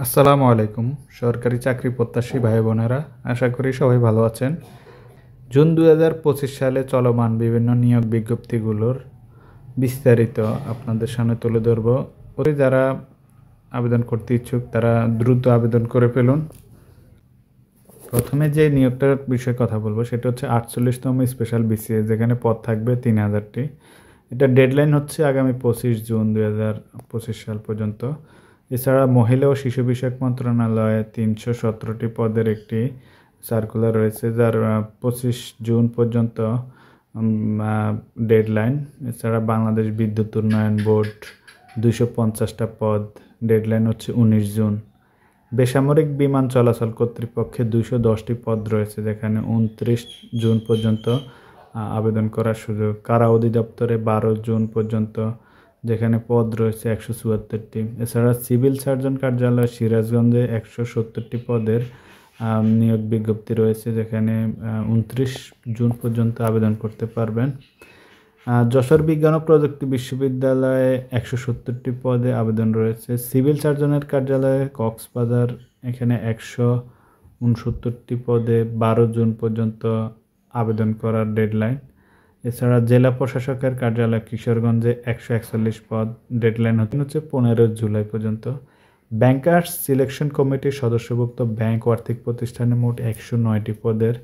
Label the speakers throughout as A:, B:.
A: আসসালামু আলাইকুম। সরকারি চাকরি প্রত্যাশী ভাই বোনেরা, আশা করি সবাই ভালো আছেন। জুন 2025 সালে চলমান বিভিন্ন নিয়োগ বিজ্ঞপ্তিগুলোর বিস্তারিত আপনাদের সামনে তুলে ধরব। ওই যারা আবেদন করতে ইচ্ছুক তারা দ্রুত আবেদন করে ফেলুন। প্রথমে যে নিয়োগটার বিষয়ে কথা বলবো সেটা হচ্ছে 48তম স্পেশাল বিসিএস, যেখানে পদ থাকবে 3000টি। এটা ডেডলাইন হচ্ছে আগামী 25 জুন 2025 সাল পর্যন্ত। এছাড়া মহিলা ও শিশু বিষয়ক মন্ত্রণালয়ে 317টি পদের একটি সার্কুলার রয়েছে, যার 25 জুন পর্যন্ত ডেডলাইন। এছাড়া বাংলাদেশ বিদ্যুৎ উন্নয়ন বোর্ড 250টা পদ, ডেডলাইন হচ্ছে 19 জুন। বেসামরিক বিমান চলাচল কর্তৃপক্ষে 210টি পদ রয়েছে, যেখানে 29 জুন পর্যন্ত আবেদন করার সুযোগ। কারা অধিদপ্তরে 12 জুন পর্যন্ত, যেখানে পদ রয়েছে 174টি। এছাড়া সিভিল সার্জন কার্যালয় সিরাজগঞ্জে 170টি পদের নিয়োগ বিজ্ঞপ্তি রয়েছে, যেখানে 29 জুন পর্যন্ত আবেদন করতে পারবেন। যশোর বিজ্ঞান ও প্রযুক্তি বিশ্ববিদ্যালয়ে 170টি পদে আবেদন রয়েছে। সিভিল সার্জনের কার্যালয়ে কক্সবাজার, এখানে 169টি পদে 12 জুন পর্যন্ত আবেদন করার ডেডলাইন। এছাড়া জেলা প্রশাসকের কার্যালয় কিশোরগঞ্জে 141 পদ, ডেডলাইন হচ্ছে 15 জুলাই পর্যন্ত। ব্যাংকার্স সিলেকশন কমিটির সদস্যভুক্ত ব্যাংক ও আর্থিক প্রতিষ্ঠানে মোট 109টি পদের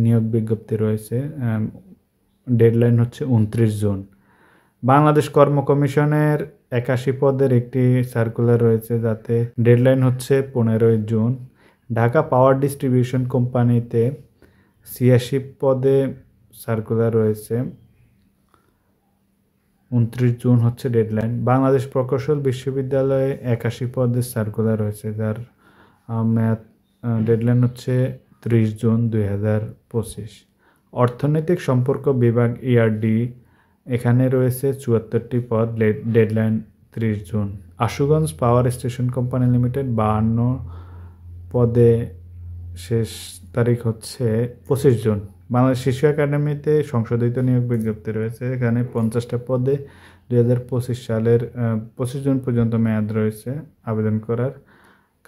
A: নিয়োগ বিজ্ঞপ্তি রয়েছে, ডেডলাইন হচ্ছে 29 জুন। বাংলাদেশ কর্ম কমিশনের 81 পদের একটি সার্কুলার রয়েছে, যাতে ডেডলাইন হচ্ছে 15 জুন। ঢাকা পাওয়ার ডিস্ট্রিবিউশন কোম্পানিতে 86 পদে সার্কুলার রয়েছে, 29 জুন হচ্ছে ডেডলাইন। বাংলাদেশ প্রকৌশল বিশ্ববিদ্যালয়ে 81 পদের সার্কুলার রয়েছে, যার মেয়াদ ডেডলাইন হচ্ছে 30 জুন 2025। অর্থনৈতিক সম্পর্ক বিভাগ ইআরডি, এখানে রয়েছে 74টি পদ, deadline 30 June. Ashuganj power station company limited 52 পদে, শেষ তারিখ হচ্ছে 25 জুন। বাংলাদেশ শিশু একাডেমিতে সংশোধিত নিয়োগ বিজ্ঞপ্তি রয়েছে, এখানে 50টা পদে 2025 সালের 25 জুন পর্যন্ত মেয়াদ রয়েছে আবেদন করার।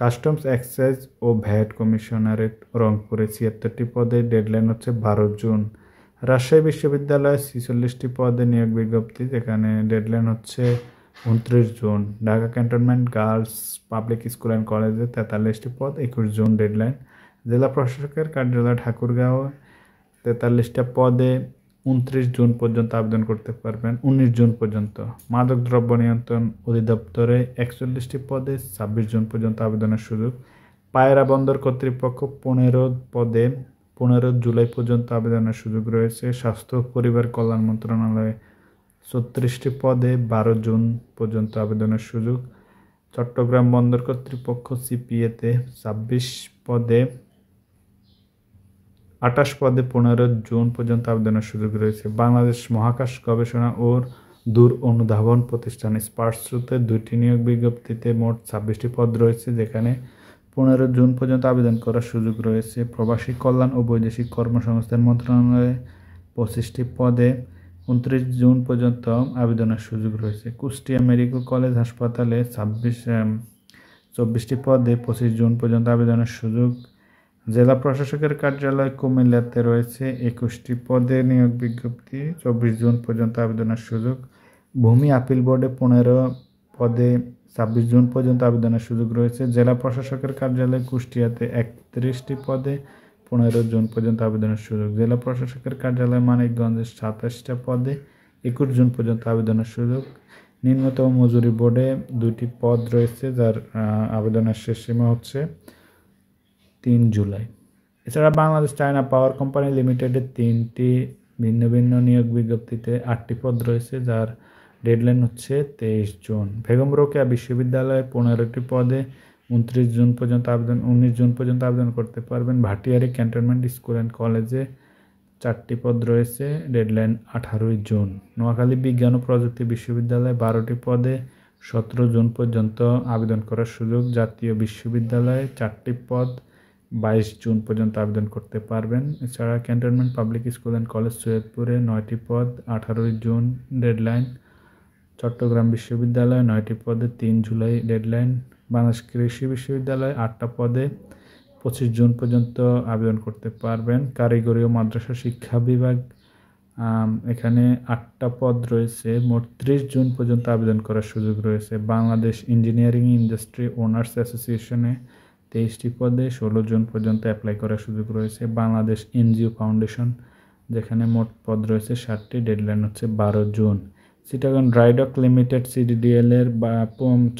A: কাস্টমস এক্সাইজ ও ভ্যাট কমিশনারেট রংপুরে 76টি পদে, ডেডলাইন হচ্ছে 12 জুন। রাজশাহী বিশ্ববিদ্যালয়ে 46টি পদে নিয়োগ বিজ্ঞপ্তি, যেখানে ডেডলাইন হচ্ছে 29 June. Dhaka cantonment girls public school and কলেজে 43টি পদ, 21 জুন ডেডলাইন। জেলা প্রশাসকের কার্যালয় ঠাকুরগাঁও 43টা পদে 29 জুন পর্যন্ত আবেদন করতে পারবেন, 19 জুন পর্যন্ত। মাদকদ্রব্য নিয়ন্ত্রণ অধিদপ্তরে 41টি পদে 26 জুন পর্যন্ত আবেদনের সুযোগ। পায়রা বন্দর কর্তৃপক্ষ 15 পদে 15 জুলাই পর্যন্ত আবেদনের সুযোগ রয়েছে। স্বাস্থ্য ও পরিবার কল্যাণ মন্ত্রণালয়ে 36টি পদে 12 জুন পর্যন্ত আবেদনের সুযোগ। চট্টগ্রাম বন্দর কর্তৃপক্ষ সিপিএতে 26 পদে 28 পদে 15 জুন পর্যন্ত আবেদনের সুযোগ রয়েছে। বাংলাদেশ মহাকাশ গবেষণা ও দূর অনুধাবন প্রতিষ্ঠান স্পার্সুতে 2টি নিয়োগ বিজ্ঞপ্তিতে মোট 26টি পদ রয়েছে, যেখানে 15 জুন পর্যন্ত আবেদন করার সুযোগ রয়েছে। প্রবাসী কল্যাণ ও বৈদেশিক কর্মসংস্থান মন্ত্রণালয়ে 25টি পদে 29 জুন পর্যন্ত আবেদনের সুযোগ রয়েছে। কুষ্টিয়া মেডিকেল কলেজ হাসপাতালে 24টি পদে 25 জুন পর্যন্ত আবেদনের সুযোগ। জেলা প্রশাসকের কার্যালয় কুমিল্লাতে রয়েছে 21টি পদে নিয়োগ বিজ্ঞপ্তি, 24 জুন পর্যন্ত আবেদনের সুযোগ। ভূমি আপিল বোর্ডে 15 পদে 26 জুন পর্যন্ত আবেদনের সুযোগ রয়েছে। জেলা প্রশাসকের কার্যালয় কুষ্টিয়াতে 31টি পদে 15 জুন পর্যন্ত আবেদনের সুযোগ। জেলা প্রশাসকের কার্যালয় মানিকগঞ্জে 27টা পদে 21 জুন পর্যন্ত আবেদনের সুযোগ। নিম্নতম মজুরি বোর্ডে 2টি পদ রয়েছে, যার আবেদনের শেষ সীমা হচ্ছে 3 জুলাই। এছাড়া বাংলাদেশ চায়না পাওয়ার কোম্পানি লিমিটেডে 3টি ভিন্ন ভিন্ন নিয়োগ বিজ্ঞপ্তিতে 8টি পদ রয়েছে, যার ডেডলাইন হচ্ছে 23 জুন। বেগম রোকেয়া বিশ্ববিদ্যালয়ে 15টি পদে 19 জুন পর্যন্ত আবেদন করতে পারবেন। ভাটিয়ারি ক্যান্টনমেন্ট স্কুল অ্যান্ড কলেজে 4টি পদ রয়েছে, ডেডলাইন 18 জুন। নোয়াখালী বিজ্ঞান ও প্রযুক্তি বিশ্ববিদ্যালয়ে 12টি পদে 17 জুন পর্যন্ত আবেদন করার সুযোগ। জাতীয় বিশ্ববিদ্যালয়ে 4টি পদ 22 জুন পর্যন্ত আবেদন করতে পারবেন। এছাড়া cantonment public school and college সৈয়দপুরে 9টি পদ, 18 জুন ডেডলাইন। চট্টগ্রাম বিশ্ববিদ্যালয়ে 9টি পদে 3 জুলাই ডেডলাইন। বাংলাদেশ কৃষি বিশ্ববিদ্যালয়ে 8টা পদে 25 জুন পর্যন্ত আবেদন করতে পারবেন। কারিগরি ও মাদ্রাসা শিক্ষা বিভাগ, এখানে 8টা পদ রয়েছে, মোট 30 জুন পর্যন্ত আবেদন করার সুযোগ রয়েছে। বাংলাদেশ ইঞ্জিনিয়ারিং ইন্ডাস্ট্রি ওনার্স অ্যাসোসিয়েশনে 23টি পদে 16 জুন পর্যন্ত অ্যাপ্লাই করার সুযোগ রয়েছে। বাংলাদেশ এনজিও ফাউন্ডেশন, যেখানে মোট পদ রয়েছে 60টি, ডেডলাইন হচ্ছে 12 জুন। চিটাগং ড্রাইডক লিমিটেড সিডিডিএল এর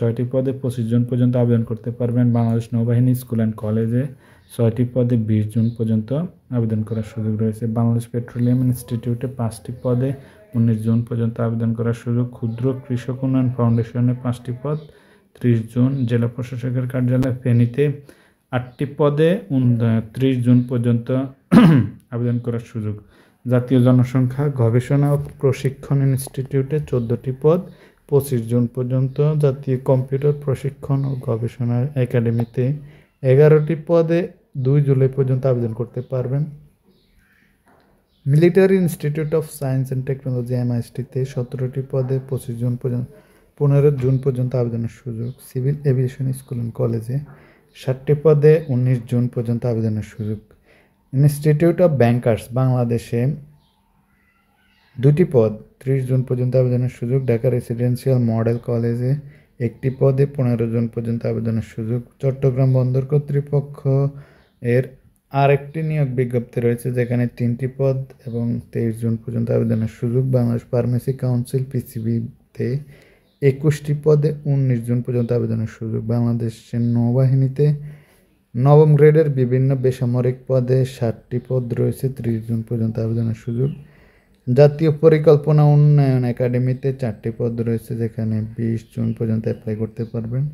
A: 6টি পদে 25 জুন পর্যন্ত আবেদন করতে পারবেন। বাংলাদেশ নৌবাহিনী স্কুল অ্যান্ড কলেজে 6টি পদে 20 জুন পর্যন্ত আবেদন করার সুযোগ রয়েছে। বাংলাদেশ পেট্রোলিয়াম ইনস্টিটিউটে 5টি পদে 19 জুন পর্যন্ত আবেদন করার সুযোগ। ক্ষুদ্র কৃষক উন্নয়ন ফাউন্ডেশনে 5টি পদ 30 জুন। জেলা প্রশাসকের কার্যালয় ফেনীতে 8টি পদে 30 জুন পর্যন্ত আবেদন করার সুযোগ। জাতীয় জনসংখ্যা গবেষণা ও প্রশিক্ষণ ইনস্টিটিউটে 14টি পদ 25 জুন পর্যন্ত। জাতীয় কম্পিউটার প্রশিক্ষণ ও গবেষণা একাডেমিতে 11টি পদে 2 জুলাই পর্যন্ত আবেদন করতে পারবেন। Military institute of science and technology MISTতে 17টি পদে 25 জুন পর্যন্ত 15 জুন পর্যন্ত আবেদনের সুযোগ। সিভিল এভিয়েশন স্কুল অ্যান্ড কলেজে 60টি পদে 19 জুন পর্যন্ত আবেদনের সুযোগ। ইনস্টিটিউট অফ ব্যাংকার্স বাংলাদেশে 2টি পদ 30 জুন পর্যন্ত আবেদনের সুযোগ। ঢাকা রেসিডেন্সিয়াল মডেল কলেজে 1টি পদে 15 জুন পর্যন্ত আবেদনের সুযোগ। চট্টগ্রাম বন্দর কর্তৃপক্ষ এর আরেকটি নিয়োগ বিজ্ঞপ্তি রয়েছে, যেখানে 3টি পদ এবং 23 জুন পর্যন্ত আবেদনের সুযোগ। বাংলাদেশ ফার্মেসি কাউন্সিল PCBতে 21টি পদে 19 জুন পর্যন্ত আবেদনের সুযোগ। বাংলাদেশের নৌবাহিনীতে 9ম গ্রেডের বিভিন্ন বেসামরিক পদে 60টি পদ রয়েছে, 30 জুন পর্যন্ত আবেদনের সুযোগ। জাতীয় পরিকল্পনা উন্নয়ন একাডেমিতে 4টি পদ রয়েছে, যেখানে 20 জুন পর্যন্ত অ্যাপ্লাই করতে পারবেন।